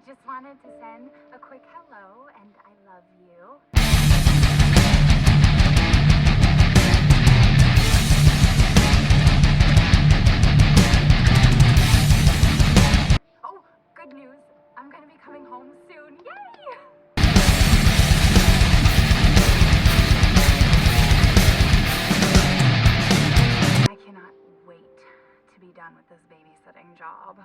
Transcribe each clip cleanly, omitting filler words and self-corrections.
just wanted to send a quick hello and I love you. Oh, good news. I'm gonna be coming home soon. Yay! I cannot wait to be done with this babysitting job.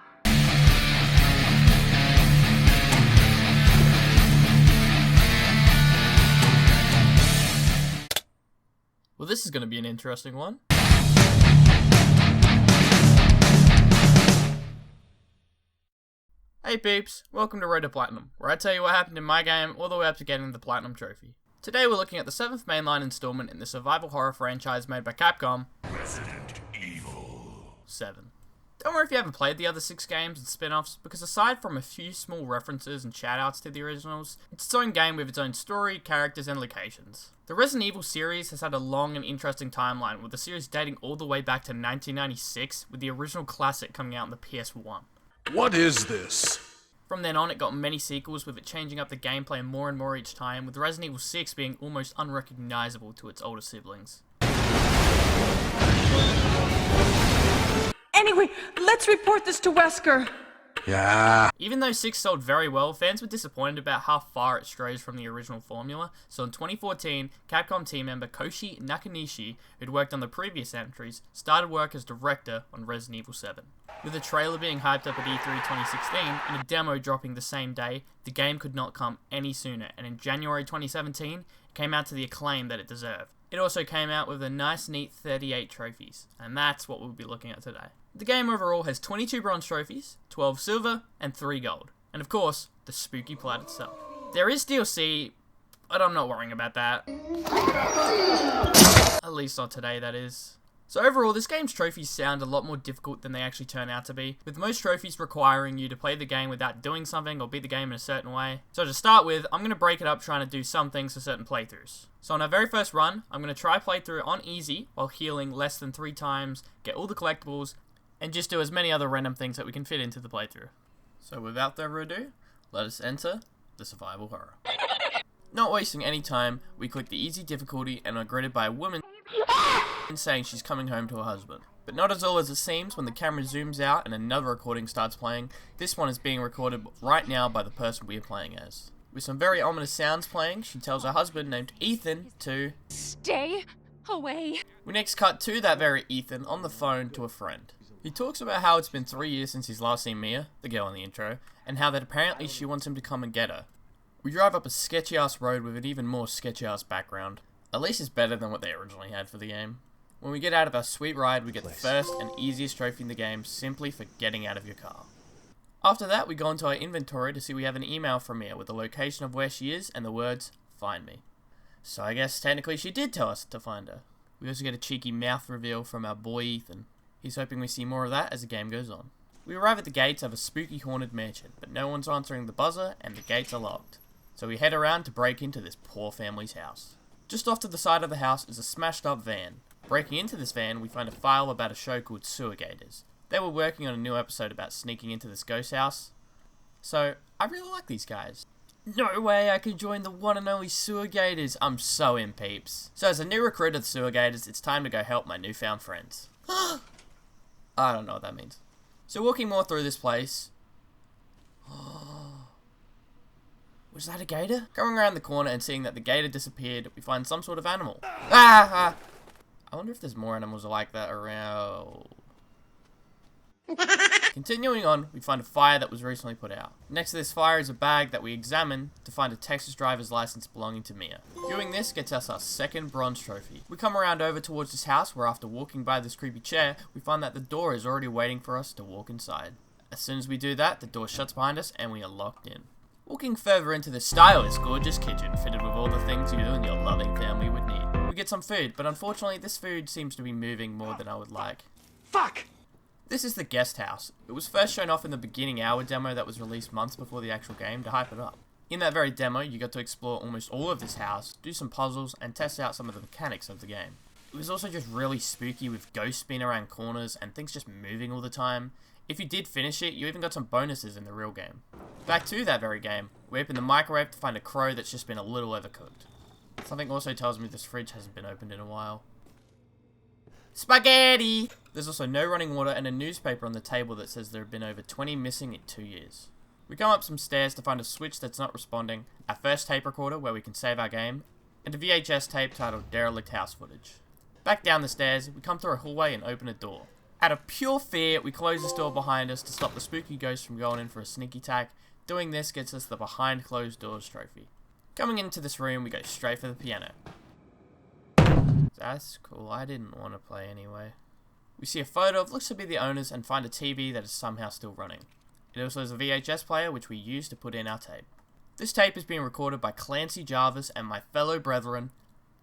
Well, this is going to be an interesting one. Hey peeps, welcome to Road to Platinum, where I tell you what happened in my game all the way up to getting the Platinum Trophy. Today we're looking at the 7th mainline installment in the survival horror franchise made by Capcom, Resident Evil 7. Don't worry if you haven't played the other 6 games and spin-offs, because aside from a few small references and shout-outs to the originals, it's its own game with its own story, characters, and locations. The Resident Evil series has had a long and interesting timeline, with the series dating all the way back to 1996, with the original classic coming out on the PS1. What is this? From then on, it got many sequels, with it changing up the gameplay more and more each time, with Resident Evil 6 being almost unrecognizable to its older siblings. Anyway, let's report this to Wesker. Yeah. Even though 6 sold very well, fans were disappointed about how far it strays from the original formula, so in 2014, Capcom team member Koshi Nakanishi, who'd worked on the previous entries, started work as director on Resident Evil 7. With a trailer being hyped up at E3 2016 and a demo dropping the same day, the game could not come any sooner, and in January 2017, it came out to the acclaim that it deserved. It also came out with a nice neat 38 trophies, and that's what we'll be looking at today. The game overall has 22 bronze trophies, 12 silver, and 3 gold. And of course, the spooky plat itself. There is DLC, but I'm not worrying about that. At least not today, that is. So overall, this game's trophies sound a lot more difficult than they actually turn out to be, with most trophies requiring you to play the game without doing something or beat the game in a certain way. So to start with, I'm going to break it up trying to do some things for certain playthroughs. So on our very first run, I'm going to try playthrough on easy while healing less than 3 times, get all the collectibles, and just do as many other random things that we can fit into the playthrough. So without further ado, let us enter the survival horror. Not wasting any time, we click the easy difficulty and are greeted by a woman saying she's coming home to her husband. But not as all as it seems when the camera zooms out and another recording starts playing. This one is being recorded right now by the person we are playing as. With some very ominous sounds playing, she tells her husband named Ethan to Stay away. We next cut to that very Ethan on the phone to a friend. He talks about how it's been 3 years since he's last seen Mia, the girl in the intro, and how that apparently she wants him to come and get her. We drive up a sketchy ass road with an even more sketchy ass background. At least it's better than what they originally had for the game. When we get out of our sweet ride, we get the first and easiest trophy in the game simply for getting out of your car. After that, we go into our inventory to see we have an email from Mia with the location of where she is and the words, "Find me." So I guess technically she did tell us to find her. We also get a cheeky mouth reveal from our boy Ethan. He's hoping we see more of that as the game goes on. We arrive at the gates of a spooky haunted mansion, but no one's answering the buzzer and the gates are locked. So we head around to break into this poor family's house. Just off to the side of the house is a smashed up van. Breaking into this van, we find a file about a show called Sewer Gators. They were working on a new episode about sneaking into this ghost house. So, I really like these guys. No way I can join the one and only Sewer Gators. I'm so in, peeps. So as a new recruit of the Sewer Gators, it's time to go help my newfound friends. I don't know what that means. So walking more through this place... Was that a gator? Going around the corner and seeing that the gator disappeared, we find some sort of animal. I wonder if there's more animals like that around... Continuing on, we find a fire that was recently put out. Next to this fire is a bag that we examine to find a Texas driver's license belonging to Mia. Viewing this gets us our second bronze trophy. We come around over towards this house where after walking by this creepy chair, we find that the door is already waiting for us to walk inside. As soon as we do that, the door shuts behind us and we are locked in. Walking further into this stylish, gorgeous kitchen fitted with all the things you and your loving family would need. We get some food, but unfortunately this food seems to be moving more than I would like. Fuck! This is the guest house. It was first shown off in the beginning hour demo that was released months before the actual game to hype it up. In that very demo, you got to explore almost all of this house, do some puzzles, and test out some of the mechanics of the game. It was also just really spooky with ghosts spinning around corners and things just moving all the time. If you did finish it, you even got some bonuses in the real game. Back to that very game, we open the microwave to find a crow that's just been a little overcooked. Something also tells me this fridge hasn't been opened in a while. Spaghetti! There's also no running water and a newspaper on the table that says there have been over 20 missing in 2 years. We come up some stairs to find a switch that's not responding, our first tape recorder where we can save our game, and a VHS tape titled Derelict House Footage. Back down the stairs, we come through a hallway and open a door. Out of pure fear, we close this door behind us to stop the spooky ghost from going in for a sneak attack. Doing this gets us the behind closed doors trophy. Coming into this room, we go straight for the piano. That's cool, I didn't want to play anyway. We see a photo of looks to be the owners and find a TV that is somehow still running. It also has a VHS player which we use to put in our tape. This tape is being recorded by Clancy Jarvis and my fellow brethren,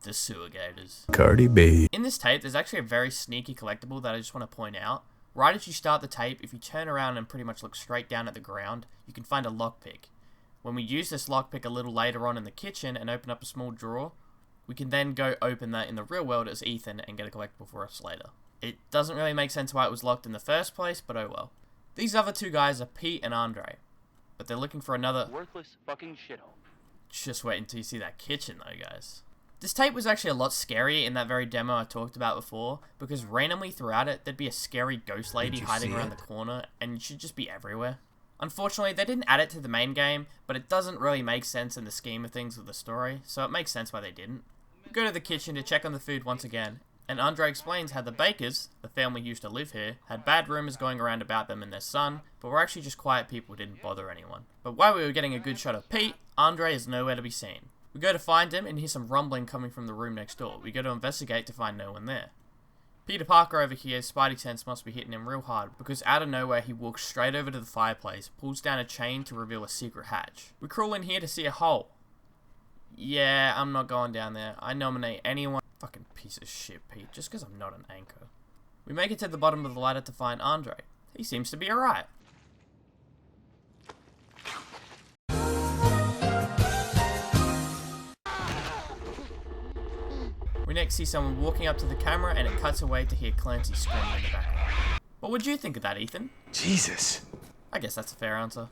the Sewer Gators. Cardi B. In this tape, there's actually a very sneaky collectible that I just want to point out. Right as you start the tape, if you turn around and pretty much look straight down at the ground, you can find a lockpick. When we use this lockpick a little later on in the kitchen and open up a small drawer, we can then go open that in the real world as Ethan and get a collectible for us later. It doesn't really make sense why it was locked in the first place, but oh well. These other two guys are Pete and Andre, but they're looking for another worthless fucking shithole. Just wait until you see that kitchen though, guys. This tape was actually a lot scarier in that very demo I talked about before, because randomly throughout it, there'd be a scary ghost lady hiding around the corner, and she'd just be everywhere. Unfortunately, they didn't add it to the main game, but it doesn't really make sense in the scheme of things with the story, so it makes sense why they didn't. We go to the kitchen to check on the food once again, and Andre explains how the Bakers, the family who used to live here, had bad rumours going around about them and their son, but were actually just quiet people who didn't bother anyone. But while we were getting a good shot of Pete, Andre is nowhere to be seen. We go to find him and hear some rumbling coming from the room next door. We go to investigate to find no one there. Peter Parker over here, Spidey sense must be hitting him real hard, because out of nowhere he walks straight over to the fireplace, pulls down a chain to reveal a secret hatch. We crawl in here to see a hole. Yeah, I'm not going down there. I nominate anyone. Fucking piece of shit, Pete, just because I'm not an anchor. We make it to the bottom of the ladder to find Andre. He seems to be alright. We next see someone walking up to the camera and it cuts away to hear Clancy screaming in the background. What would you think of that, Ethan? Jesus. I guess that's a fair answer.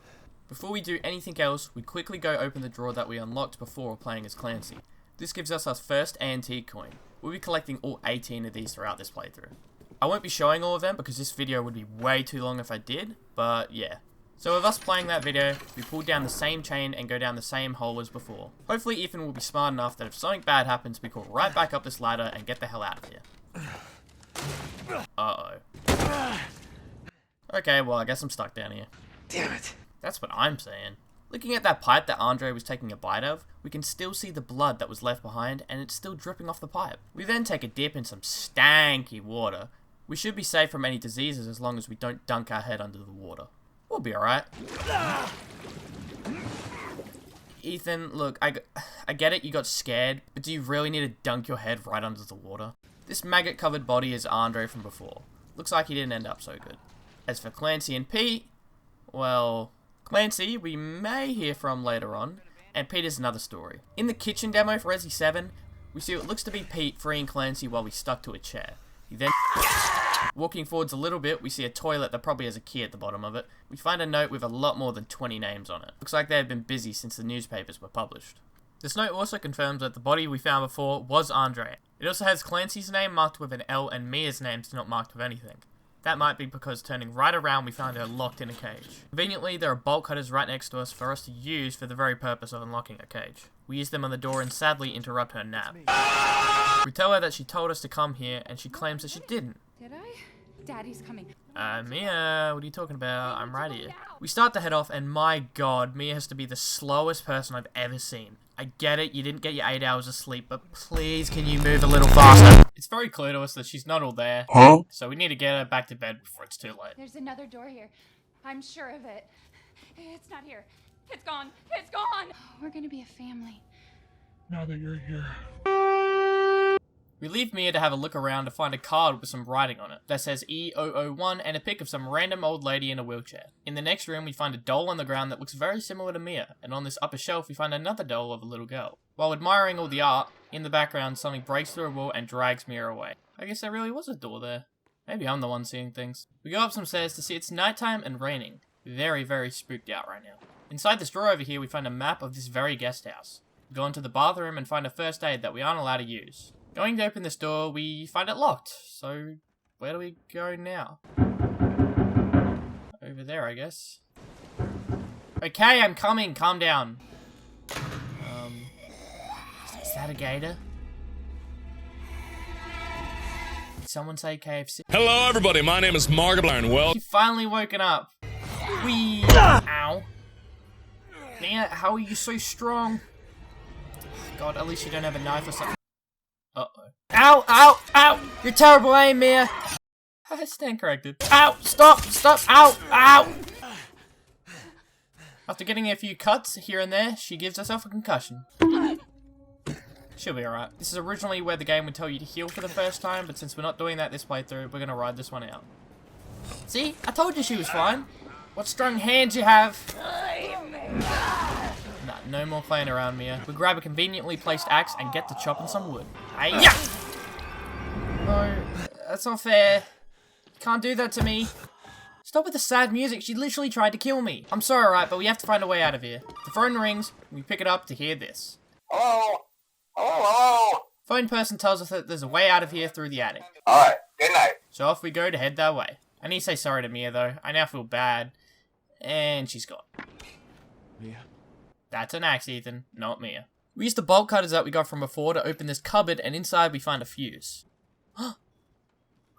Before we do anything else, we quickly go open the drawer that we unlocked before playing as Clancy. This gives us our first antique coin. We'll be collecting all 18 of these throughout this playthrough. I won't be showing all of them because this video would be way too long if I did, but yeah. So with us playing that video, we pull down the same chain and go down the same hole as before. Hopefully Ethan will be smart enough that if something bad happens, we crawl right back up this ladder and get the hell out of here. Uh-oh. Okay, well I guess I'm stuck down here. Damn it. That's what I'm saying. Looking at that pipe that Andre was taking a bite of, we can still see the blood that was left behind and it's still dripping off the pipe. We then take a dip in some stanky water. We should be safe from any diseases as long as we don't dunk our head under the water. We'll be alright. Ethan, look, I get it, you got scared, but do you really need to dunk your head right under the water? This maggot-covered body is Andre from before. Looks like he didn't end up so good. As for Clancy and Pete, well, Clancy we may hear from later on, and Pete is another story. In the kitchen demo for Resi 7, we see what looks to be Pete freeing Clancy while we stuck to a chair. He then... Walking forwards a little bit, we see a toilet that probably has a key at the bottom of it. We find a note with a lot more than 20 names on it. Looks like they have been busy since the newspapers were published. This note also confirms that the body we found before was Andre. It also has Clancy's name marked with an L and Mia's name's not marked with anything. That might be because turning right around we found her locked in a cage. Conveniently, there are bolt cutters right next to us for us to use for the very purpose of unlocking a cage. We use them on the door and sadly interrupt her nap. We tell her that she told us to come here and she claims that she didn't. Did I? Daddy's coming. Mia, what are you talking about? I'm right here. We start to head off and my god, Mia has to be the slowest person I've ever seen. I get it, you didn't get your 8 hours of sleep, but please can you move a little faster? It's very clear to us that she's not all there. Huh? So we need to get her back to bed before it's too late. There's another door here. I'm sure of it. It's not here. It's gone. It's gone. We're gonna be a family. Now that you're here. We leave Mia to have a look around to find a card with some writing on it that says E001 and a pic of some random old lady in a wheelchair. In the next room we find a doll on the ground that looks very similar to Mia, and on this upper shelf we find another doll of a little girl. While admiring all the art, in the background something breaks through a wall and drags Mia away. I guess there really was a door there. Maybe I'm the one seeing things. We go up some stairs to see it's nighttime and raining. Very, very spooked out right now. Inside this drawer over here, we find a map of this very guest house. We go into the bathroom and find a first aid that we aren't allowed to use. Going to open this door, we find it locked. So, where do we go now? Over there, I guess. Okay, I'm coming. Calm down. Is that a gator? Did someone say KFC? Hello, everybody. My name is Markiplier. Well, He finally woken up. Wee. Ow. Mia, how are you so strong? God, at least you don't have a knife or something. Uh-oh. Ow, ow, ow! You're terrible aim, Mia! I stand corrected. Ow! Stop! Stop! Ow! Ow! After getting a few cuts here and there, she gives herself a concussion. She'll be alright. This is originally where the game would tell you to heal for the first time, but since we're not doing that this playthrough, we're gonna ride this one out. See? I told you she was fine. What strong hands you have! Nah, no more playing around, Mia. We grab a conveniently placed axe and get to chopping some wood. Hey-ya! No, that's not fair. You can't do that to me. Stop with the sad music, she literally tried to kill me. I'm sorry, alright, but we have to find a way out of here. The phone rings, and we pick it up to hear this. Hello? Hello? Phone person tells us that there's a way out of here through the attic. Alright, good night. So off we go to head that way. I need to say sorry to Mia though, I now feel bad. And she's gone. Mia? That's an axe, Ethan, not Mia. We used the bolt cutters that we got from before to open this cupboard, and inside we find a fuse.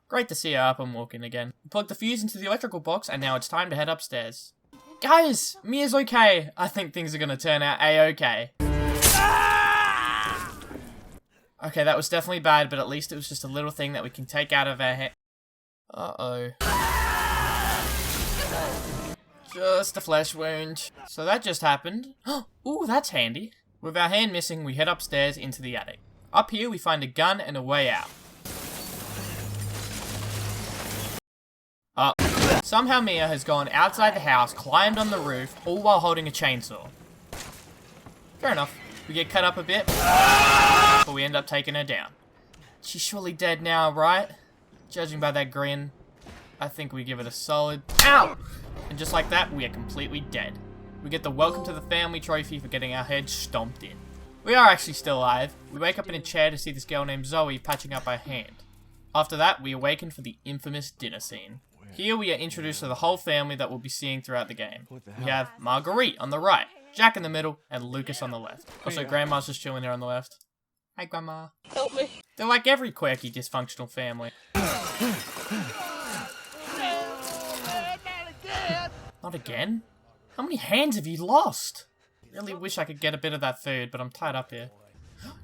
Great to see her up and walking again. We plug the fuse into the electrical box, and now it's time to head upstairs. Guys, Mia's okay. I think things are gonna turn out a-okay. Okay, that was definitely bad, but at least it was just a little thing that we can take out of our hand. Uh-oh. Just a flesh wound. So that just happened. Ooh, that's handy. With our hand missing, we head upstairs into the attic. Up here, we find a gun and a way out. Somehow Mia has gone outside the house, climbed on the roof, all while holding a chainsaw. Fair enough. We get cut up a bit, but we end up taking her down. She's surely dead now, right? Judging by that grin, I think we give it a solid ow! And just like that, we are completely dead. We get the welcome to the family trophy for getting our heads stomped in. We are actually still alive. We wake up in a chair to see this girl named Zoe patching up our hand. After that, we awaken for the infamous dinner scene. Here we are introduced to the whole family that we'll be seeing throughout the game. We have Marguerite on the right, Jack in the middle, and Lucas on the left. Also, Grandma's just chilling there on the left. Hi, Grandma. Help me. They're like every quirky, dysfunctional family. Not again? How many hands have you lost? Really wish I could get a bit of that food, but I'm tied up here.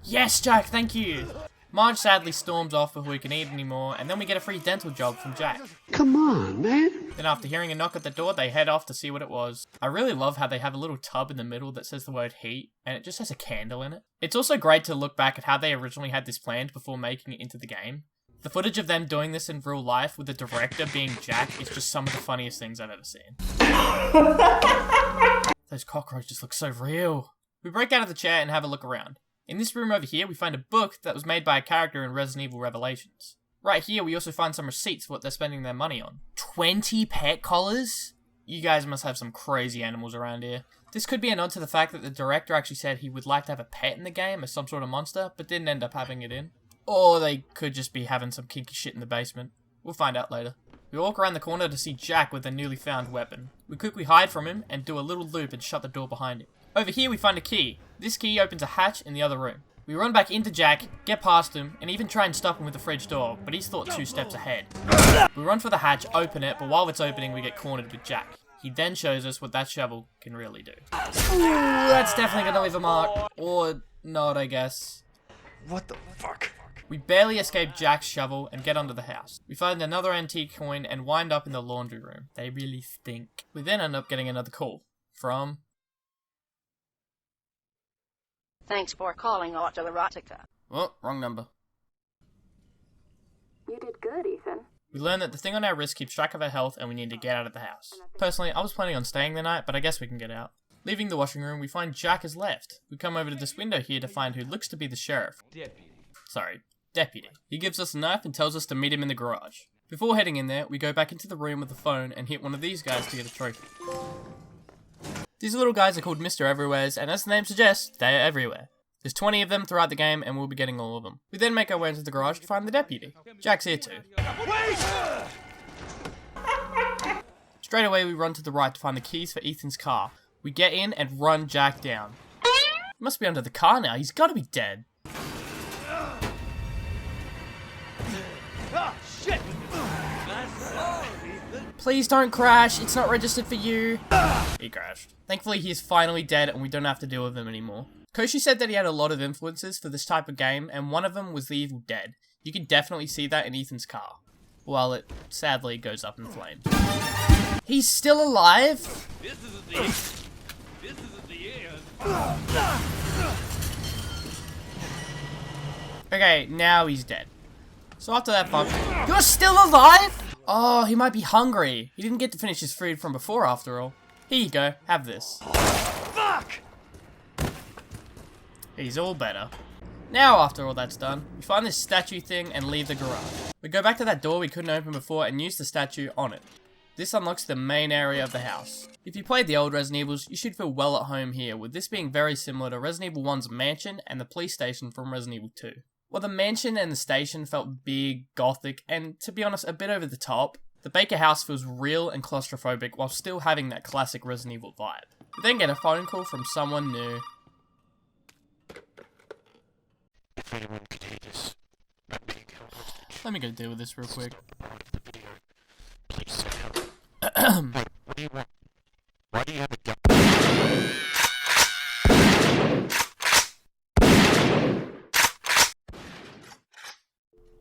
Yes, Jack, thank you! Marge sadly storms off before we can eat anymore, and then we get a free dental job from Jack. Come on, man. Then after hearing a knock at the door, they head off to see what it was. I really love how they have a little tub in the middle that says the word heat, and it just has a candle in it. It's also great to look back at how they originally had this planned before making it into the game. The footage of them doing this in real life with the director being Jack is just some of the funniest things I've ever seen. Those cockroaches look so real. We break out of the chair and have a look around. In this room over here, we find a book that was made by a character in Resident Evil Revelations. Right here, we also find some receipts for what they're spending their money on. 20 pet collars? You guys must have some crazy animals around here. This could be a nod to the fact that the director actually said he would like to have a pet in the game as some sort of monster, but didn't end up having it in. Or they could just be having some kinky shit in the basement. We'll find out later. We walk around the corner to see Jack with a newly found weapon. We quickly hide from him and do a little loop and shut the door behind him. Over here we find a key. This key opens a hatch in the other room. We run back into Jack, get past him, and even try and stop him with the fridge door, but he's thought 2 steps ahead. We run for the hatch, open it, but while it's opening we get cornered with Jack. He then shows us what that shovel can really do. Ooh, that's definitely gonna leave a mark. Or not, I guess. What the fuck? We barely escape Jack's shovel and get onto the house. We find another antique coin and wind up in the laundry room. They really stink. We then end up getting another call from... Thanks for calling Autoerotica. Oh, wrong number. You did good, Ethan. We learn that the thing on our wrist keeps track of our health and we need to get out of the house. Personally, I was planning on staying the night, but I guess we can get out. Leaving the washing room, we find Jack has left. We come over to this window here to find who looks to be the sheriff. Deputy. He gives us a knife and tells us to meet him in the garage. Before heading in there, we go back into the room with the phone and hit one of these guys to get a trophy. These little guys are called Mr. Everywheres, and as the name suggests, they are everywhere. There's 20 of them throughout the game, and we'll be getting all of them. We then make our way into the garage to find the deputy. Jack's here too. Straight away, we run to the right to find the keys for Ethan's car. We get in and run Jack down. He must be under the car now, he's gotta be dead. Please don't crash, it's not registered for you. He crashed. Thankfully he is finally dead and we don't have to deal with him anymore. Koshi said that he had a lot of influences for this type of game and one of them was the Evil Dead. You can definitely see that in Ethan's car. While it sadly goes up in flames. He's still alive? Okay, now he's dead. So after that fun, you're still alive? Oh, he might be hungry. He didn't get to finish his food from before after all. Here you go, have this. Fuck! He's all better. Now after all that's done, we find this statue thing and leave the garage. We go back to that door we couldn't open before and use the statue on it. This unlocks the main area of the house. If you played the old Resident Evils, you should feel well at home here, with this being very similar to Resident Evil 1's mansion and the police station from Resident Evil 2. While the mansion and the station felt big, gothic, and to be honest, a bit over the top, the Baker house feels real and claustrophobic while still having that classic Resident Evil vibe. We then get a phone call from someone new. If anyone could hear this, I'm being held hostage. Let me go deal with this real quick. The video. Please send help. Wait, what do you want? Why do you have a gun?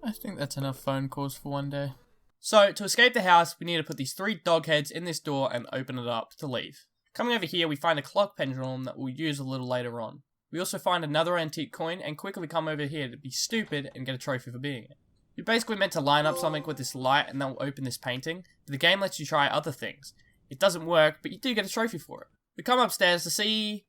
I think that's enough phone calls for one day. So, to escape the house, we need to put these 3 dog heads in this door and open it up to leave. Coming over here, we find a clock pendulum that we'll use a little later on. We also find another antique coin and quickly come over here to be stupid and get a trophy for being it. You're basically meant to line up something with this light and that will open this painting, but the game lets you try other things. It doesn't work, but you do get a trophy for it. We come upstairs to see...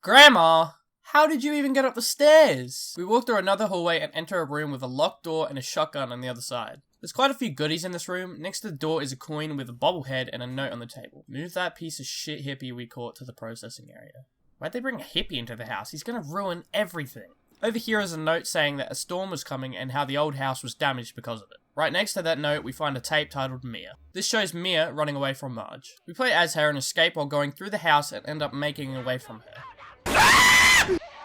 Grandma! How did you even get up the stairs? We walk through another hallway and enter a room with a locked door and a shotgun on the other side. There's quite a few goodies in this room. Next to the door is a coin with a bobblehead and a note on the table. Move that piece of shit hippie we caught to the processing area. Why'd they bring a hippie into the house? He's gonna ruin everything. Over here is a note saying that a storm was coming and how the old house was damaged because of it. Right next to that note, we find a tape titled Mia. This shows Mia running away from Marge. We play as her and escape while going through the house and end up making away from her.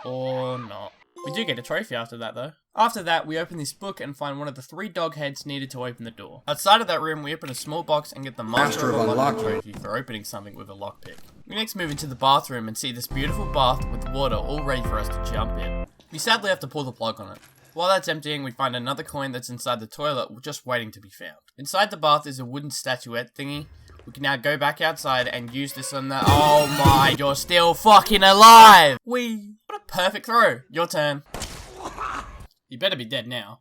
Or not. We do get a trophy after that though. After that, we open this book and find one of the 3 dog heads needed to open the door. Outside of that room, we open a small box and get the Master of Unlock trophy for opening something with a lockpick. We next move into the bathroom and see this beautiful bath with water all ready for us to jump in. We sadly have to pull the plug on it. While that's emptying, we find another coin that's inside the toilet just waiting to be found. Inside the bath is a wooden statuette thingy. We can now go back outside and use this on the- Oh my, you're still fucking alive! Whee! What a perfect throw. Your turn. You better be dead now.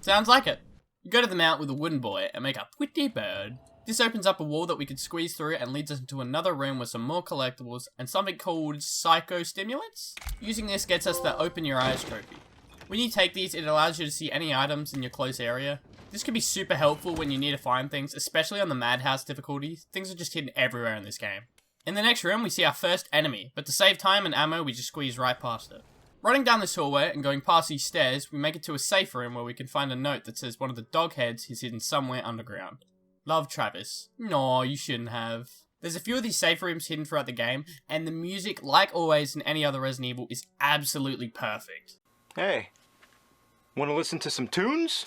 Sounds like it. You go to the mount with a wooden boy and make a pretty bird. This opens up a wall that we could squeeze through and leads us into another room with some more collectibles and something called psychostimulants. Using this gets us the Open Your Eyes trophy. When you take these, it allows you to see any items in your close area. This can be super helpful when you need to find things, especially on the Madhouse difficulty. Things are just hidden everywhere in this game. In the next room, we see our first enemy, but to save time and ammo, we just squeeze right past it. Running down this hallway and going past these stairs, we make it to a safe room where we can find a note that says one of the dog heads is hidden somewhere underground. Love, Travis. No, you shouldn't have. There's a few of these safe rooms hidden throughout the game, and the music, like always in any other Resident Evil, is absolutely perfect. Hey, wanna listen to some tunes?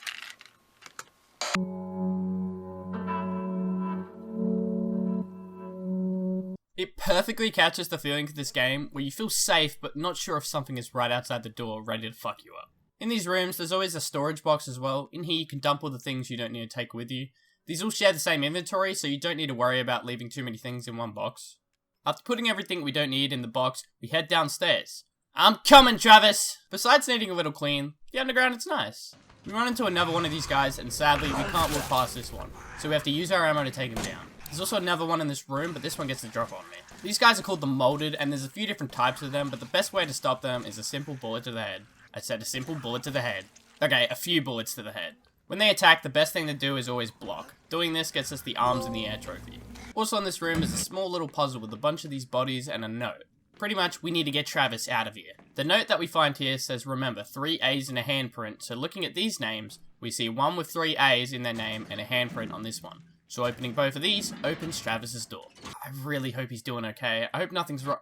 It perfectly captures the feeling of this game where you feel safe but not sure if something is right outside the door ready to fuck you up. In these rooms, there's always a storage box as well. In here you can dump all the things you don't need to take with you. These all share the same inventory, so you don't need to worry about leaving too many things in one box. After putting everything we don't need in the box, we head downstairs. I'm coming, Travis! Besides needing a little clean, the underground is nice. We run into another one of these guys, and sadly, we can't walk past this one, so we have to use our ammo to take him down. There's also another one in this room, but this one gets the drop on me. These guys are called the Molded, and there's a few different types of them, but the best way to stop them is a simple bullet to the head. I said a simple bullet to the head. Okay, a few bullets to the head. When they attack, the best thing to do is always block. Doing this gets us the arms in the air trophy. Also in this room is a small little puzzle with a bunch of these bodies and a note. Pretty much, we need to get Travis out of here. The note that we find here says, remember, 3 A's in a handprint, so looking at these names, we see one with 3 A's in their name and a handprint on this one. So opening both of these opens Travis's door. I really hope he's doing okay. I hope nothing's wrong.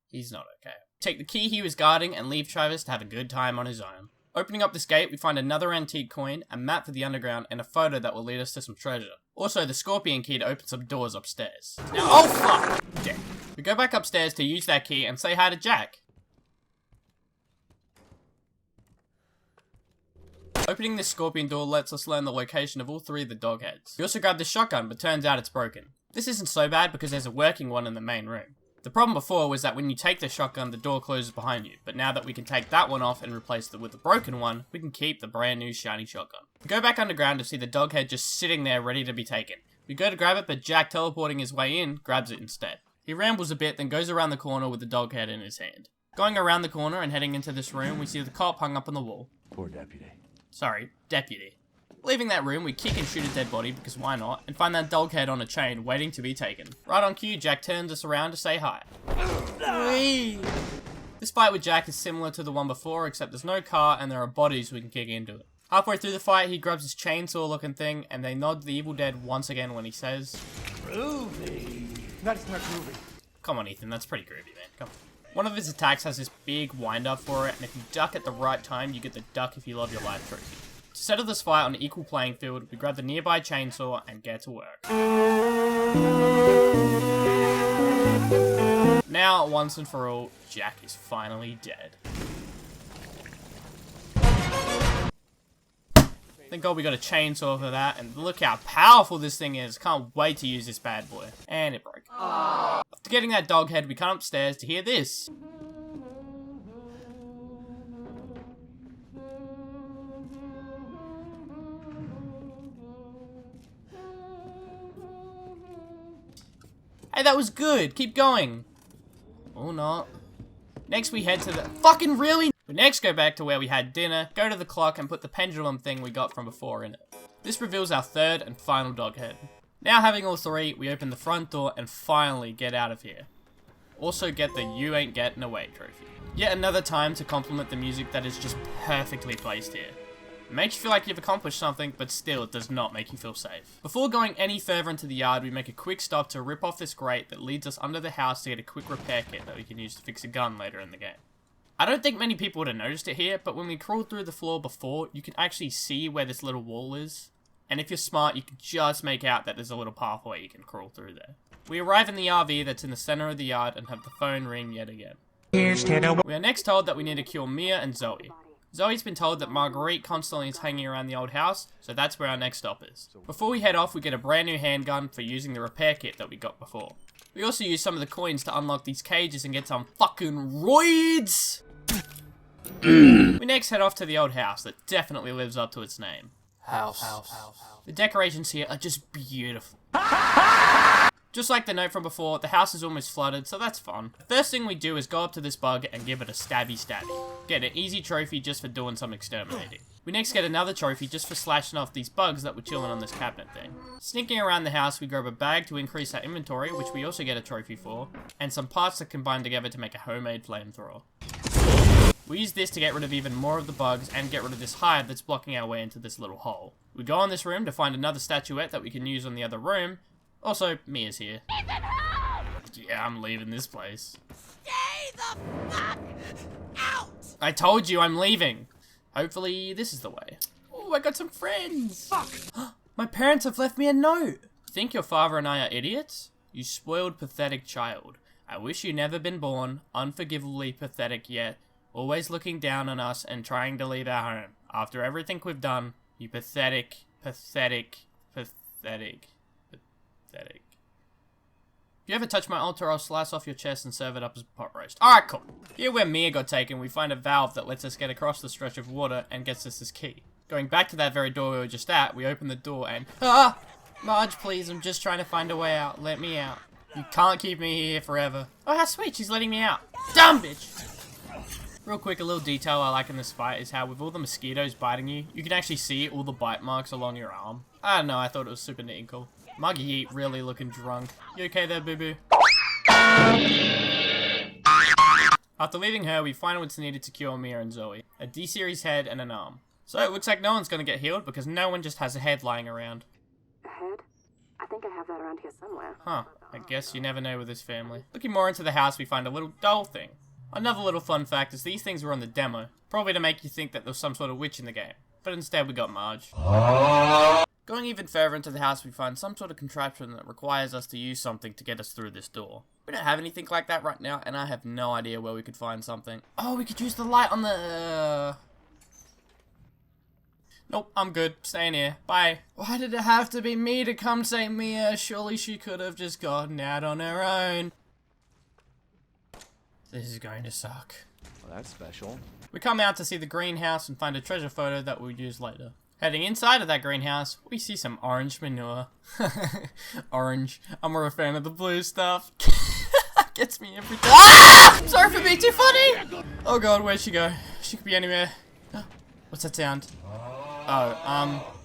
He's not okay. Take the key he was guarding and leave Travis to have a good time on his own. Opening up this gate, we find another antique coin, a map for the underground, and a photo that will lead us to some treasure. Also, the scorpion key to open some doors upstairs. Now, oh fuck! Dead. We go back upstairs to use that key and say hi to Jack. Opening this scorpion door lets us learn the location of all 3 of the dog heads. We also grab the shotgun, but turns out it's broken. This isn't so bad because there's a working one in the main room. The problem before was that when you take the shotgun, the door closes behind you, but now that we can take that one off and replace it with the broken one, we can keep the brand new shiny shotgun. We go back underground to see the dog head just sitting there ready to be taken. We go to grab it, but Jack, teleporting his way in, grabs it instead. He rambles a bit, then goes around the corner with the dog head in his hand. Going around the corner and heading into this room, we see the cop hung up on the wall. Poor deputy. Sorry, deputy. Leaving that room, we kick and shoot a dead body, because why not, and find that dog head on a chain waiting to be taken. Right on cue, Jack turns us around to say hi. Whee! This fight with Jack is similar to the one before, except there's no car and there are bodies we can kick into it. Halfway through the fight, he grabs his chainsaw looking thing, and they nod the Evil Dead once again when he says, Groovy. That's not groovy. Come on, Ethan, that's pretty groovy, man. Come on. One of his attacks has this big wind-up for it, and if you duck at the right time, you get the duck if you love your life trophy. To settle this fight on an equal playing field, we grab the nearby chainsaw and get to work. Now, once and for all, Jack is finally dead. Thank God we got a chainsaw for that, and look how powerful this thing is. Can't wait to use this bad boy. And it broke. After getting that dog head, we come upstairs to hear this. Hey, that was good. Keep going. Or not. Next we head to the... Fucking really? We next go back to where we had dinner, go to the clock and put the pendulum thing we got from before in it. This reveals our 3rd and final dog head. Now having all 3, we open the front door and finally get out of here. Also get the You Ain't Getting Away trophy. Yet another time to compliment the music that is just perfectly placed here. It makes you feel like you've accomplished something, but still it does not make you feel safe. Before going any further into the yard, we make a quick stop to rip off this grate that leads us under the house to get a quick repair kit that we can use to fix a gun later in the game. I don't think many people would have noticed it here, but when we crawled through the floor before, you can actually see where this little wall is. And if you're smart, you can just make out that there's a little pathway you can crawl through there. We arrive in the RV that's in the center of the yard and have the phone ring yet again. We are next told that we need to kill Mia and Zoe. Zoe's been told that Marguerite constantly is hanging around the old house, so that's where our next stop is. Before we head off, we get a brand new handgun for using the repair kit that we got before. We also use some of the coins to unlock these cages and get some fucking roids! We next head off to the old house that definitely lives up to its name. House. The decorations here are just beautiful. Just like the note from before, the house is almost flooded, so that's fun. The first thing we do is go up to this bug and give it a stabby. Get an easy trophy just for doing some exterminating. We next get another trophy just for slashing off these bugs that were chilling on this cabinet thing. Sneaking around the house, we grab a bag to increase our inventory, which we also get a trophy for, and some parts that combine together to make a homemade flamethrower. We use this to get rid of even more of the bugs and get rid of this hive that's blocking our way into this little hole. We go in this room to find another statuette that we can use on the other room. Also, Mia's here. Yeah, I'm leaving this place. Stay the fuck out! I told you I'm leaving. Hopefully, this is the way. Oh, I got some friends. Fuck. My parents have left me a note. Think your father and I are idiots? You spoiled, pathetic child. I wish you never been born, unforgivably pathetic yet, always looking down on us and trying to leave our home. After everything we've done, you pathetic. If you ever touch my altar, I'll slice off your chest and serve it up as pot roast. Alright, cool. Here where Mia got taken, we find a valve that lets us get across the stretch of water and gets us this key. Going back to that very door we were just at, we open the door and... Ah! Marge, please, I'm just trying to find a way out. Let me out. You can't keep me here forever. Oh, how sweet, she's letting me out. Dumb bitch! Real quick, a little detail I like in this fight is how with all the mosquitoes biting you, you can actually see all the bite marks along your arm. I don't know, I thought it was super neat and cool. Muggy Yeet really looking drunk. You okay there, boo-boo? After leaving her, we find what's needed to cure Mia and Zoe. A D-series head and an arm. So it looks like no one's gonna get healed because no one just has a head lying around. A head? I think I have that around here somewhere. Huh, I guess you never know with this family. Looking more into the house, we find a little doll thing. Another little fun fact is these things were on the demo, probably to make you think that there was some sort of witch in the game. But instead we got Marge. Going even further into the house, we find some sort of contraption that requires us to use something to get us through this door. We don't have anything like that right now, and I have no idea where we could find something. Oh, we could use the light on the... Nope, I'm good. Staying here. Bye. Why did it have to be me to come save Mia? Surely she could have just gotten out on her own. This is going to suck. Well, that's special. We come out to see the greenhouse and find a treasure photo that we'll use later. Heading inside of that greenhouse, we see some orange manure. Orange. I'm more a fan of the blue stuff. Gets me every time. Ah! Sorry for being too funny! Oh god, where'd she go? She could be anywhere. What's that sound? Oh,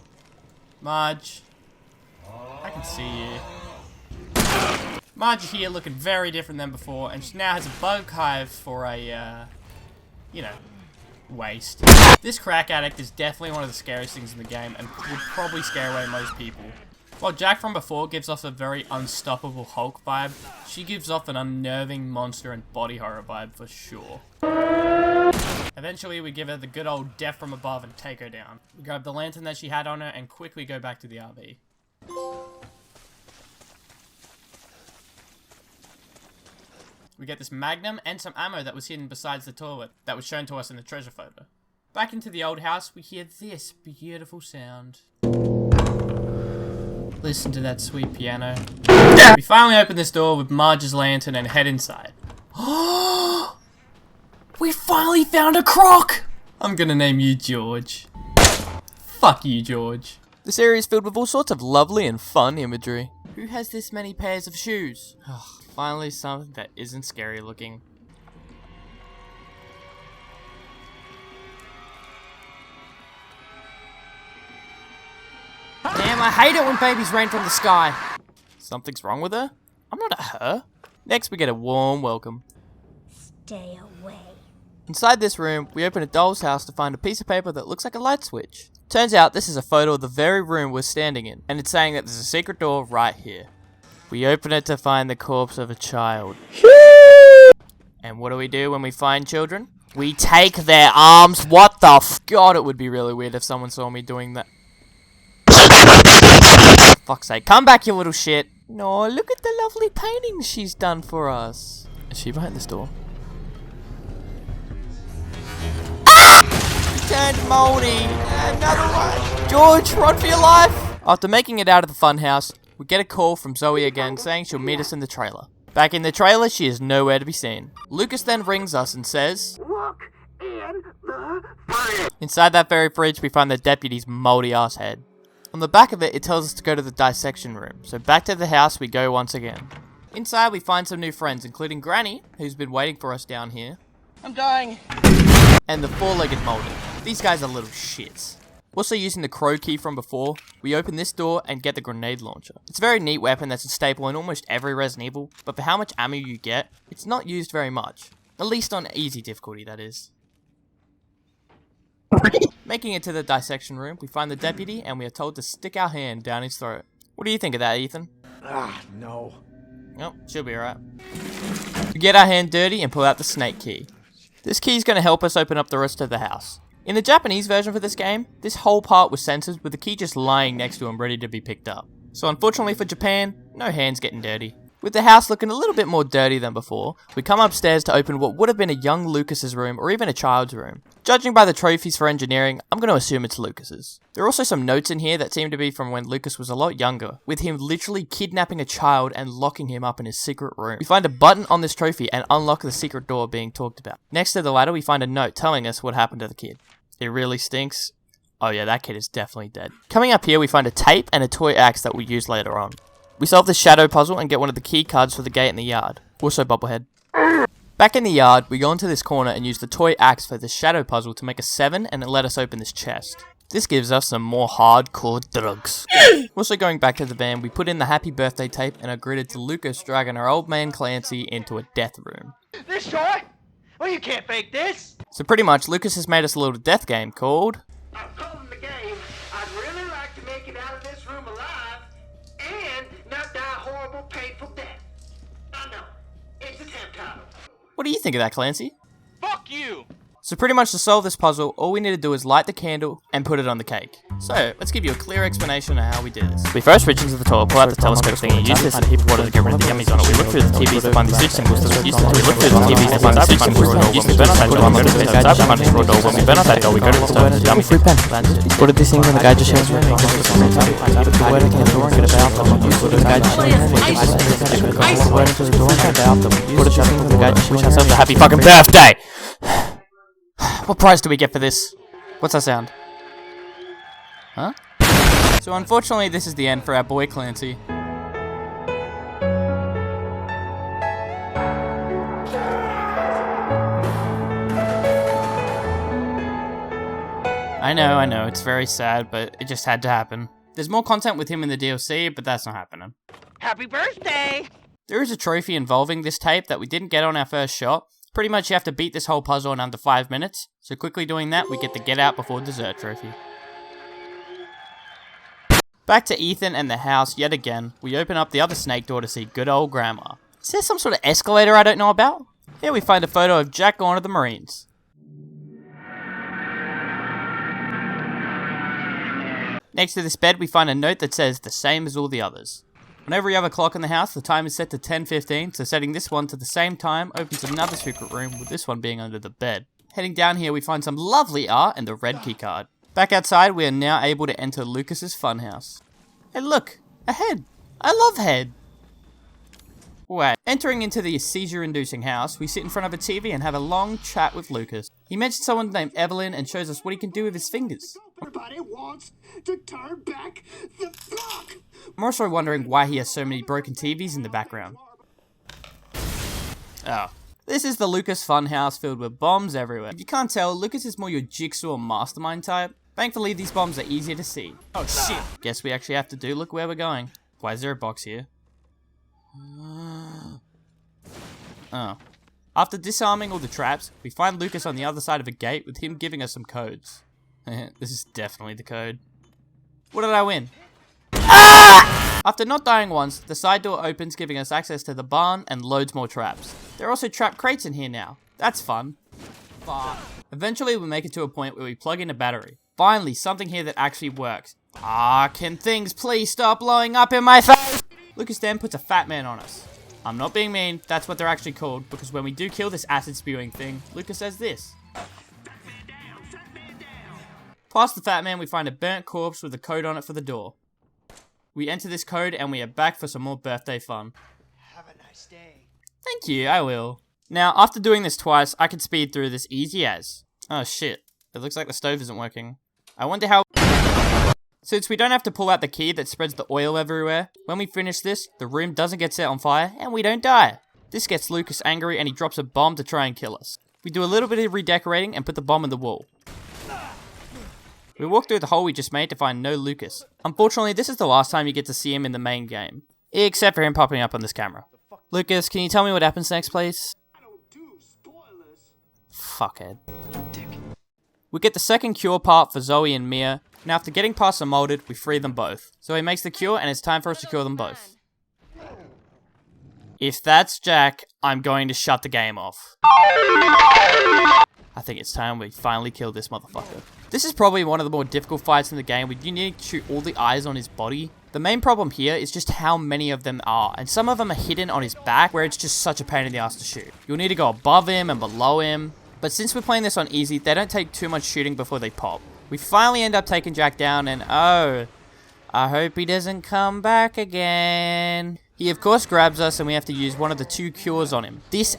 Marge. I can see you. Marge here looking very different than before, and she now has a bug hive for a, you know, waste. This crack addict is definitely one of the scariest things in the game, and would probably scare away most people. While Jack from before gives off a very unstoppable Hulk vibe, she gives off an unnerving monster and body horror vibe for sure. Eventually, we give her the good old death from above and take her down. We grab the lantern that she had on her and quickly go back to the RV. We get this magnum and some ammo that was hidden besides the toilet that was shown to us in the treasure photo. Back into the old house, we hear this beautiful sound. Listen to that sweet piano. We finally open this door with Marge's lantern and head inside. We finally found a croc! I'm gonna name you George. Fuck you, George. This area is filled with all sorts of lovely and fun imagery. Who has this many pairs of shoes? Finally something that isn't scary looking. Damn, I hate it when babies rain from the sky. Something's wrong with her? I'm not a her. Next we get a warm welcome. Stay away. Inside this room, we open a doll's house to find a piece of paper that looks like a light switch. Turns out this is a photo of the very room we're standing in, and it's saying that there's a secret door right here. We open it to find the corpse of a child. And what do we do when we find children? We take their arms. What the f- God, it would be really weird if someone saw me doing that. Fuck's sake, come back, you little shit. No, look at the lovely paintings she's done for us. Is she behind this door? Turned moldy. Another one. George, run for your life. After making it out of the funhouse, we get a call from Zoe again saying she'll meet us in the trailer. Back in the trailer, she is nowhere to be seen. Lucas then rings us and says, "Look in the fridge." Inside that very fridge, we find the deputy's moldy ass head. On the back of it, it tells us to go to the dissection room. So back to the house we go once again. Inside, we find some new friends, including Granny, who's been waiting for us down here. I'm dying. And the four-legged moldy. These guys are little shits. Also using the crow key from before, we open this door and get the grenade launcher. It's a very neat weapon that's a staple in almost every Resident Evil, but for how much ammo you get, it's not used very much. At least on easy difficulty, that is. Making it to the dissection room, we find the deputy and we are told to stick our hand down his throat. What do you think of that, Ethan? No. Nope, she'll be alright. We get our hand dirty and pull out the snake key. This key is going to help us open up the rest of the house. In the Japanese version for this game, this whole part was censored with the key just lying next to him ready to be picked up. So unfortunately for Japan, no hands getting dirty. With the house looking a little bit more dirty than before, we come upstairs to open what would have been a young Lucas's room or even a child's room. Judging by the trophies for engineering, I'm going to assume it's Lucas's. There are also some notes in here that seem to be from when Lucas was a lot younger, with him literally kidnapping a child and locking him up in his secret room. We find a button on this trophy and unlock the secret door being talked about. Next to the ladder, we find a note telling us what happened to the kid. It really stinks. Oh yeah, that kid is definitely dead. Coming up here, we find a tape and a toy axe that we'll use later on. We solve the shadow puzzle and get one of the key cards for the gate in the yard. Also Bobblehead. Back in the yard, we go into this corner and use the toy axe for the shadow puzzle to make a 7 and it let us open this chest. This gives us some more hardcore drugs. Also going back to the van, we put in the happy birthday tape and are greeted to Lucas dragging our old man Clancy into a death room. This toy? Well, you can't fake this. So pretty much, Lucas has made us a little death game called... I've told him the game. I'd really like to make it out of this room alive and not die a horrible, painful death. I know. It's a temp title. What do you think of that, Clancy? Fuck you! So pretty much to solve this puzzle, all we need to do is light the candle and put it on the cake. So, let's give you a clear explanation of how we do this. We first reach into the toilet, pull out the telescope thing, and use this to heap water to get rid of the yummies on it. We look through the TVs to find the switch symbols to use them. We look through the TVs to find the switch symbols to use them. When we burn out that door, we go to the cyber punch door. When we burn out that door, we go to the stove. Yummy fruit pen. What are these things on the guy just showed me? Where they can door and get about them. Put the guy just showed me. Word into the door and get about them. Put a shoving to the guy just showing me. Wish ourselves a happy fucking birthday! What prize do we get for this? What's that sound? Huh? So unfortunately, this is the end for our boy Clancy. I know, it's very sad, but it just had to happen. There's more content with him in the DLC, but that's not happening. Happy birthday! There is a trophy involving this tape that we didn't get on our first shot. Pretty much you have to beat this whole puzzle in under 5 minutes, so quickly doing that, we get the get out before dessert trophy. Back to Ethan and the house yet again, we open up the other snake door to see good old Grandma. Is there some sort of escalator I don't know about? Here we find a photo of Jack going to the Marines. Next to this bed we find a note that says the same as all the others. On every other clock in the house, the time is set to 10:15, so setting this one to the same time opens another secret room, with this one being under the bed. Heading down here, we find some lovely art and the red keycard. Back outside, we are now able to enter Lucas's funhouse. Hey look! A head! I love head! Wait. Entering into the seizure-inducing house, we sit in front of a TV and have a long chat with Lucas. He mentions someone named Evelyn and shows us what he can do with his fingers. Everybody wants to turn back the clock! I'm also wondering why he has so many broken TVs in the background. Oh. This is the Lucas funhouse filled with bombs everywhere. If you can't tell, Lucas is more your Jigsaw mastermind type. Thankfully, these bombs are easier to see. Oh shit. Guess we actually have to do look where we're going. Why is there a box here? Oh. After disarming all the traps, we find Lucas on the other side of a gate with him giving us some codes. This is definitely the code. What did I win? Ah! After not dying once, the side door opens, giving us access to the barn and loads more traps. There are also trap crates in here now. That's fun. Fuck. Eventually we make it to a point where we plug in a battery. Finally, something here that actually works. Ah, can things please stop blowing up in my face? Lucas then puts a fat man on us. I'm not being mean, that's what they're actually called, because when we do kill this acid spewing thing, Lucas says this. Past the fat man, we find a burnt corpse with a code on it for the door. We enter this code and we are back for some more birthday fun. Have a nice day. Thank you, I will. Now, after doing this twice, I can speed through this easy as. Oh shit, it looks like the stove isn't working. I wonder how... Since we don't have to pull out the key that spreads the oil everywhere, when we finish this, the room doesn't get set on fire and we don't die. This gets Lucas angry and he drops a bomb to try and kill us. We do a little bit of redecorating and put the bomb in the wall. We walk through the hole we just made to find no Lucas. Unfortunately, this is the last time you get to see him in the main game. Except for him popping up on this camera. Lucas, can you tell me what happens next, please? I don't do spoilers. Fuckhead. We get the second cure part for Zoe and Mia. Now after getting past the molded, we free them both. Zoe makes the cure and it's time for us to cure them both. If that's Jack, I'm going to shut the game off. I think it's time we finally kill this motherfucker. This is probably one of the more difficult fights in the game where you need to shoot all the eyes on his body. The main problem here is just how many of them are, and some of them are hidden on his back where it's just such a pain in the ass to shoot. You'll need to go above him and below him, but since we're playing this on easy, they don't take too much shooting before they pop. We finally end up taking Jack down and oh, I hope he doesn't come back again. He of course grabs us and we have to use one of the 2 cures on him. This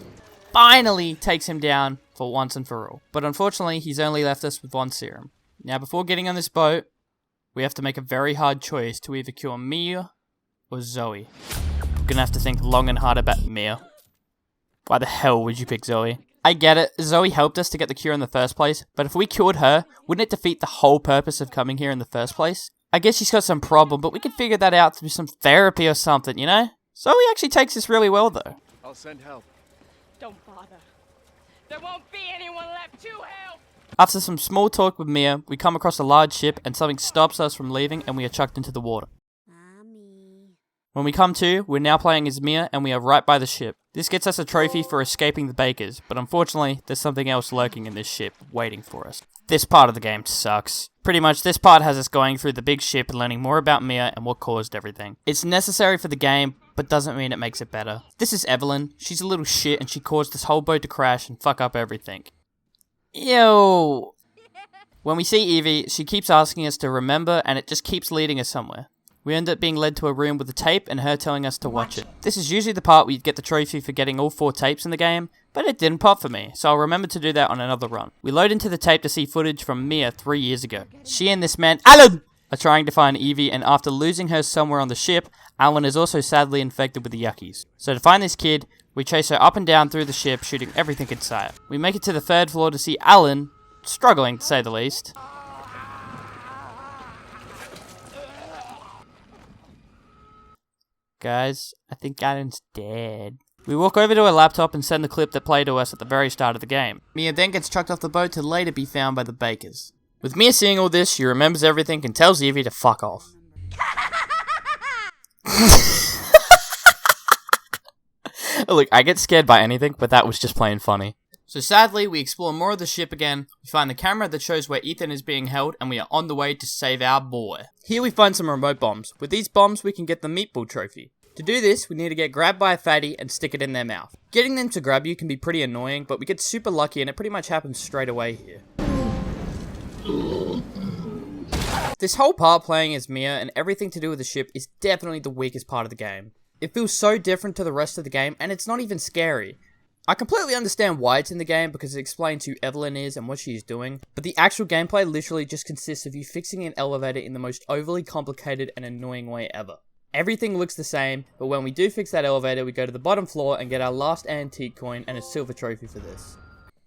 finally takes him down for once and for all. But unfortunately, he's only left us with 1 serum. Now before getting on this boat, we have to make a very hard choice to either cure Mia or Zoe. We're gonna have to think long and hard about Mia. Why the hell would you pick Zoe? I get it, Zoe helped us to get the cure in the first place, but if we cured her, wouldn't it defeat the whole purpose of coming here in the first place? I guess she's got some problem, but we could figure that out through some therapy or something, you know? Zoe actually takes this really well, though. I'll send help. Don't bother. There won't be anyone left to help. After some small talk with Mia, we come across a large ship and something stops us from leaving and we are chucked into the water. When we come to, we're now playing as Mia and we are right by the ship. This gets us a trophy for escaping the Bakers, but unfortunately, there's something else lurking in this ship, waiting for us. This part of the game sucks. Pretty much, this part has us going through the big ship and learning more about Mia and what caused everything. It's necessary for the game, but doesn't mean it makes it better. This is Evelyn. She's a little shit and she caused this whole boat to crash and fuck up everything. Ew. When we see Evie, she keeps asking us to remember and it just keeps leading us somewhere. We end up being led to a room with a tape and her telling us to watch it. This is usually the part where you get the trophy for getting all 4 tapes in the game, but it didn't pop for me, so I'll remember to do that on another run. We load into the tape to see footage from Mia 3 years ago. She and this man, Alan, are trying to find Evie, and after losing her somewhere on the ship, Alan is also sadly infected with the Yuckies. So to find this kid, we chase her up and down through the ship, shooting everything in sight. We make it to the 3rd floor to see Alan, struggling to say the least. Guys, I think Alan's dead. We walk over to her laptop and send the clip that played to us at the very start of the game. Mia then gets chucked off the boat to later be found by the Bakers. With Mia seeing all this, she remembers everything and tells Evie to fuck off. Look, I get scared by anything, but that was just plain funny. So sadly, we explore more of the ship again, we find the camera that shows where Ethan is being held, and we are on the way to save our boy. Here we find some remote bombs. With these bombs, we can get the meatball trophy. To do this, we need to get grabbed by a fatty and stick it in their mouth. Getting them to grab you can be pretty annoying, but we get super lucky and it pretty much happens straight away here. This whole part playing as Mia and everything to do with the ship is definitely the weakest part of the game. It feels so different to the rest of the game, and it's not even scary. I completely understand why it's in the game because it explains who Evelyn is and what she is doing, but the actual gameplay literally just consists of you fixing an elevator in the most overly complicated and annoying way ever. Everything looks the same, but when we do fix that elevator, we go to the bottom floor and get our last antique coin and a silver trophy for this.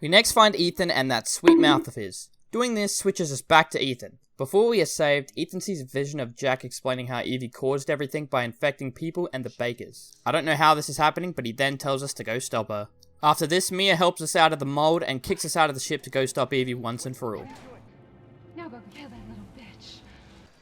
We next find Ethan and that sweet mouth of his. Doing this switches us back to Ethan. Before we are saved, Ethan sees a vision of Jack explaining how Evie caused everything by infecting people and the Bakers. I don't know how this is happening, but he then tells us to go stop her. After this, Mia helps us out of the mold and kicks us out of the ship to go stop Evie once and for all. Now go kill that little bitch.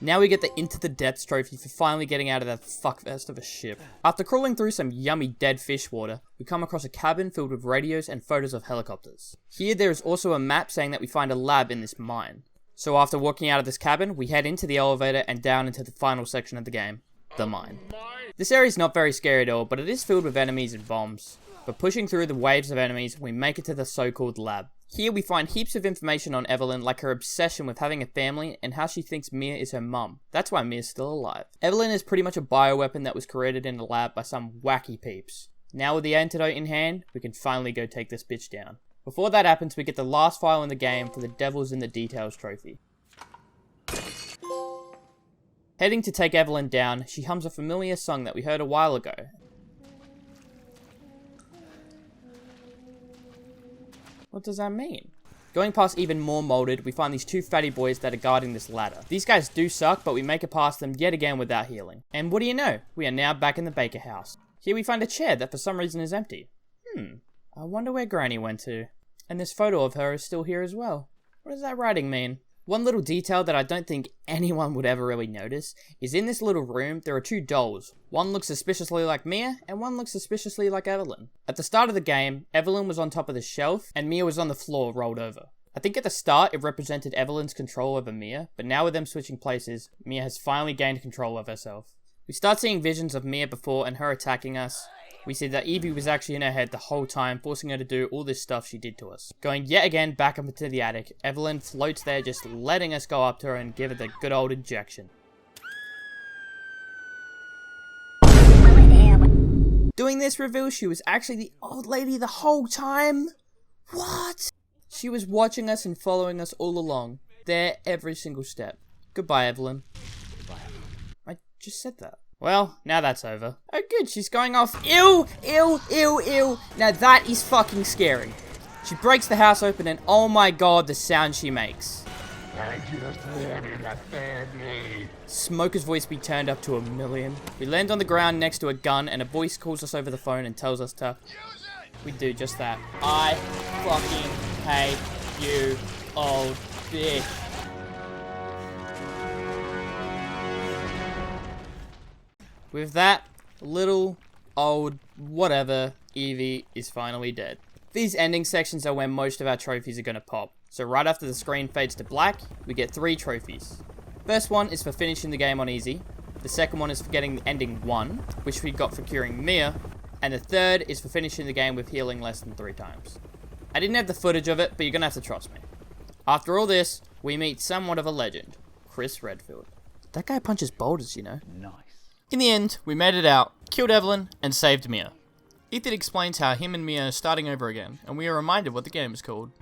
Now we get the Into the Depths trophy for finally getting out of that fuckfest of a ship. After crawling through some yummy dead fish water, we come across a cabin filled with radios and photos of helicopters. Here there is also a map saying that we find a lab in this mine. So after walking out of this cabin, we head into the elevator and down into the final section of the game, the mine. This area is not very scary at all, but it is filled with enemies and bombs. But pushing through the waves of enemies, we make it to the so-called lab. Here we find heaps of information on Evelyn, like her obsession with having a family and how she thinks Mia is her mum. That's why Mia's still alive. Evelyn is pretty much a bioweapon that was created in the lab by some wacky peeps. Now with the antidote in hand, we can finally go take this bitch down. Before that happens, we get the last file in the game for the Devils in the Details trophy. Heading to take Evelyn down, she hums a familiar song that we heard a while ago. What does that mean? Going past even more molded, we find these 2 fatty boys that are guarding this ladder. These guys do suck, but we make it past them yet again without healing. And what do you know? We are now back in the Baker house. Here we find a chair that for some reason is empty. I wonder where Granny went to. And this photo of her is still here as well. What does that writing mean? One little detail that I don't think anyone would ever really notice is in this little room there are 2 dolls. One looks suspiciously like Mia and one looks suspiciously like Evelyn. At the start of the game, Evelyn was on top of the shelf and Mia was on the floor rolled over. I think at the start it represented Evelyn's control over Mia, but now with them switching places, Mia has finally gained control of herself. We start seeing visions of Mia before and her attacking us. We see that Evie was actually in her head the whole time, forcing her to do all this stuff she did to us. Going yet again back up into the attic, Evelyn floats there just letting us go up to her and give her the good old injection. Doing this reveals she was actually the old lady the whole time? What? She was watching us and following us all along, there every single step. Goodbye, Evelyn. I just said that. Well, now that's over. Oh good, she's going off. Ew, ew, ew, ew. Now that is fucking scary. She breaks the house open and oh my god, the sound she makes. I just wanted a family. Smoker's voice be turned up to 1,000,000. We land on the ground next to a gun and a voice calls us over the phone and tells us to... We do just that. I fucking hate you, old bitch. With that, little, old, whatever, Evie is finally dead. These ending sections are where most of our trophies are going to pop. So right after the screen fades to black, we get 3 trophies. First one is for finishing the game on easy. The second one is for getting the ending 1, which we got for curing Mia. And the third is for finishing the game with healing less than 3 times. I didn't have the footage of it, but you're going to have to trust me. After all this, we meet somewhat of a legend, Chris Redfield. That guy punches boulders, you know. Nice. In the end, we made it out, killed Evelyn, and saved Mia. Ethan explains how him and Mia are starting over again, and we are reminded what the game is called.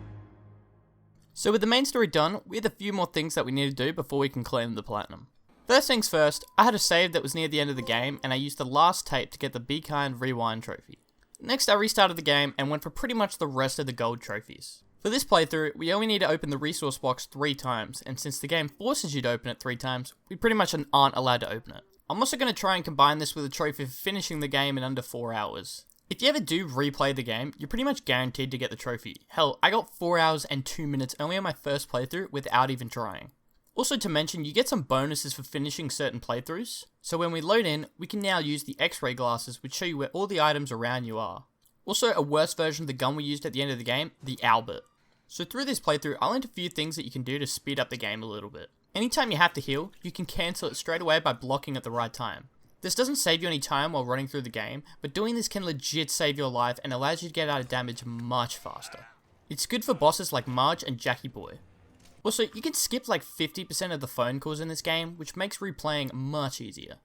So with the main story done, we had a few more things that we need to do before we can claim the platinum. First things first, I had a save that was near the end of the game, and I used the last tape to get the Be Kind Rewind trophy. Next, I restarted the game and went for pretty much the rest of the gold trophies. For this playthrough, we only need to open the resource box 3 times, and since the game forces you to open it 3 times, we pretty much aren't allowed to open it. I'm also going to try and combine this with a trophy for finishing the game in under 4 hours. If you ever do replay the game, you're pretty much guaranteed to get the trophy. Hell, I got 4 hours and 2 minutes only on my first playthrough without even trying. Also to mention, you get some bonuses for finishing certain playthroughs. So when we load in, we can now use the X-ray glasses which show you where all the items around you are. Also, a worse version of the gun we used at the end of the game, the Albert. So through this playthrough, I learned a few things that you can do to speed up the game a little bit. Anytime you have to heal, you can cancel it straight away by blocking at the right time. This doesn't save you any time while running through the game, but doing this can legit save your life and allows you to get out of damage much faster. It's good for bosses like Marge and Jackie Boy. Also, you can skip like 50% of the phone calls in this game, which makes replaying much easier.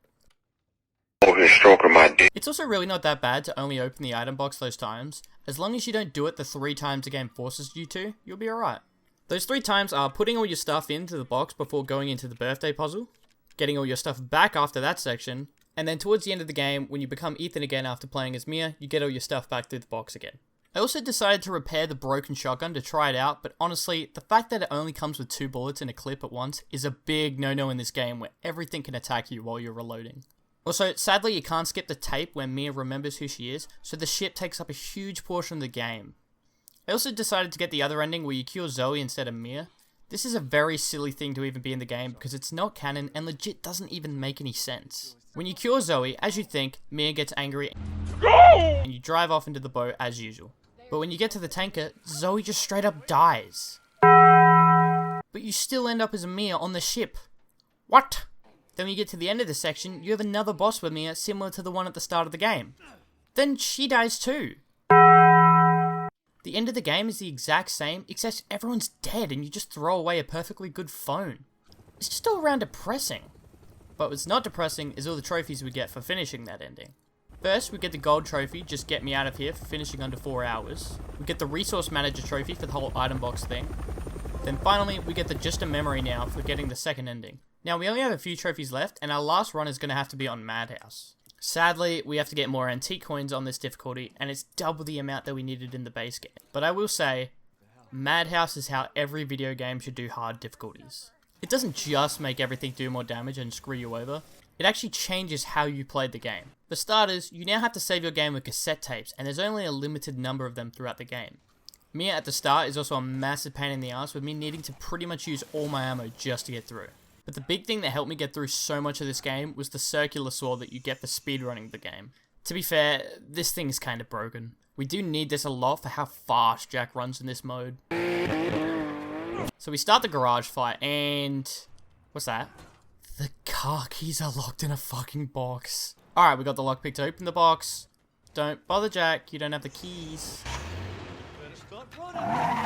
It's also really not that bad to only open the item box those times. As long as you don't do it the 3 times the game forces you to, you'll be alright. Those 3 times are putting all your stuff into the box before going into the birthday puzzle, getting all your stuff back after that section, and then towards the end of the game, when you become Ethan again after playing as Mia, you get all your stuff back through the box again. I also decided to repair the broken shotgun to try it out, but honestly, the fact that it only comes with 2 bullets in a clip at once is a big no-no in this game where everything can attack you while you're reloading. Also, sadly you can't skip the tape where Mia remembers who she is, so the ship takes up a huge portion of the game. I also decided to get the other ending where you cure Zoe instead of Mia. This is a very silly thing to even be in the game because it's not canon and legit doesn't even make any sense. When you cure Zoe, as you think, Mia gets angry and you drive off into the boat as usual. But when you get to the tanker, Zoe just straight up dies. But you still end up as Mia on the ship. What? Then when you get to the end of the section, you have another boss with Mia similar to the one at the start of the game. Then she dies too. The end of the game is the exact same, except everyone's dead and you just throw away a perfectly good phone. It's just all around depressing. But what's not depressing is all the trophies we get for finishing that ending. First, we get the gold trophy, just get me out of here for finishing under 4 hours. We get the resource manager trophy for the whole item box thing. Then finally, we get the just a memory now for getting the second ending. Now we only have a few trophies left, and our last run is going to have to be on Madhouse. Sadly, we have to get more antique coins on this difficulty, and it's double the amount that we needed in the base game. But I will say, Madhouse is how every video game should do hard difficulties. It doesn't just make everything do more damage and screw you over, it actually changes how you played the game. For starters, you now have to save your game with cassette tapes, and there's only a limited number of them throughout the game. Mia at the start is also a massive pain in the ass with me needing to pretty much use all my ammo just to get through. But the big thing that helped me get through so much of this game was the circular saw that you get for speedrunning the game. To be fair, this thing is kind of broken. We do need this a lot for how fast Jack runs in this mode. So we start the garage fight and... what's that? The car keys are locked in a fucking box. Alright, we got the lockpick to open the box. Don't bother, Jack, you don't have the keys.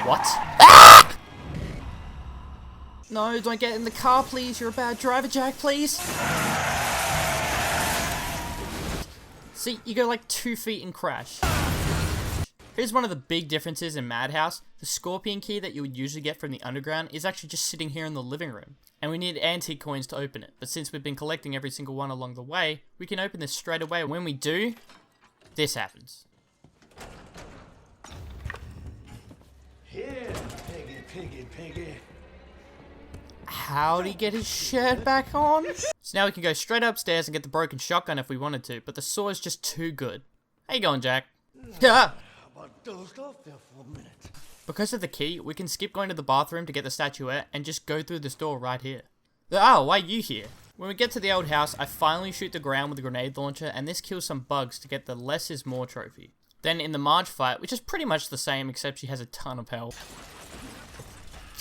What? Ah! No, don't get in the car, please. You're a bad driver, Jack, please. See, you go like 2 feet and crash. Here's one of the big differences in Madhouse. The Scorpion key that you would usually get from the underground is actually just sitting here in the living room. And we need antique coins to open it. But since we've been collecting every single one along the way, we can open this straight away. When we do, this happens. Here, piggy, piggy, piggy. How'd he get his shirt back on? So now we can go straight upstairs and get the broken shotgun if we wanted to, but the saw is just too good. How you going, Jack? Yeah. Dozed off there for a minute. Because of the key, we can skip going to the bathroom to get the statuette and just go through this door right here. Oh, why are you here? When we get to the old house, I finally shoot the ground with the grenade launcher, and this kills some bugs to get the less is more trophy. Then in the Marge fight, which is pretty much the same except she has a ton of health.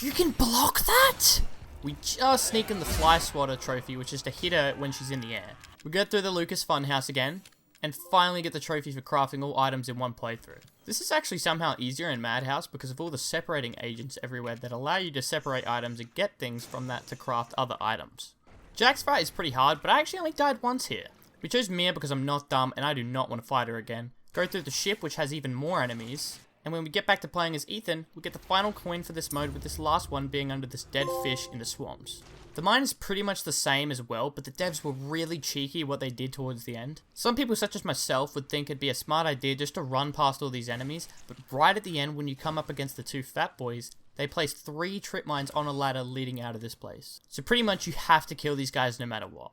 You can block that?! We just sneak in the Fly Swatter trophy, which is to hit her when she's in the air. We go through the Lucas Funhouse again, and finally get the trophy for crafting all items in one playthrough. This is actually somehow easier in Madhouse because of all the separating agents everywhere that allow you to separate items and get things from that to craft other items. Jack's fight is pretty hard, but I actually only died once here. We chose Mia because I'm not dumb and I do not want to fight her again. Go through the ship, which has even more enemies. And when we get back to playing as Ethan, we get the final coin for this mode, with this last one being under this dead fish in the swamps. The mine is pretty much the same as well, but the devs were really cheeky what they did towards the end. Some people such as myself would think it'd be a smart idea just to run past all these enemies, but right at the end when you come up against the two fat boys, they place 3 trip mines on a ladder leading out of this place. So pretty much you have to kill these guys no matter what.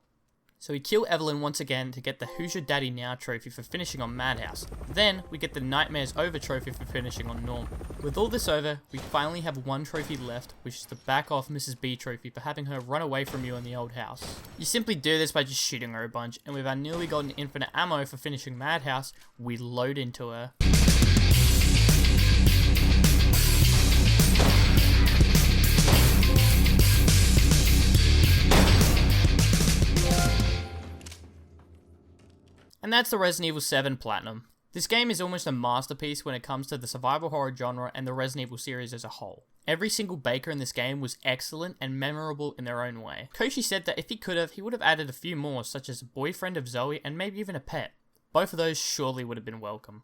So we kill Evelyn once again to get the Who's Your Daddy Now trophy for finishing on Madhouse. Then we get the Nightmares Over trophy for finishing on Normal. With all this over, we finally have one trophy left, which is the Back Off Mrs. B trophy for having her run away from you in the old house. You simply do this by just shooting her a bunch, and with our nearly gotten infinite ammo for finishing Madhouse, we load into her. And that's the Resident Evil 7 Platinum. This game is almost a masterpiece when it comes to the survival horror genre and the Resident Evil series as a whole. Every single baker in this game was excellent and memorable in their own way. Koshi said that if he could have, he would have added a few more, such as a boyfriend of Zoe and maybe even a pet. Both of those surely would have been welcome.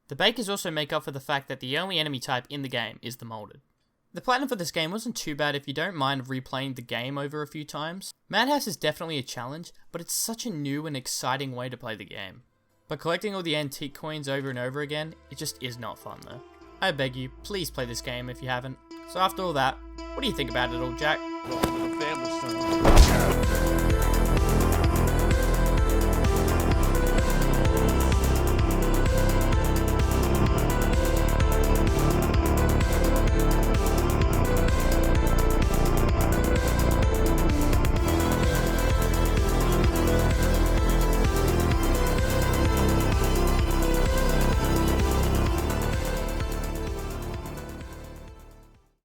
The bakers also make up for the fact that the only enemy type in the game is the molded. The platinum for this game wasn't too bad if you don't mind replaying the game over a few times. Madhouse is definitely a challenge, but it's such a new and exciting way to play the game. But collecting all the antique coins over and over again, it just is not fun though. I beg you, please play this game if you haven't. So after all that, what do you think about it all, Jack? Welcome to the family, son.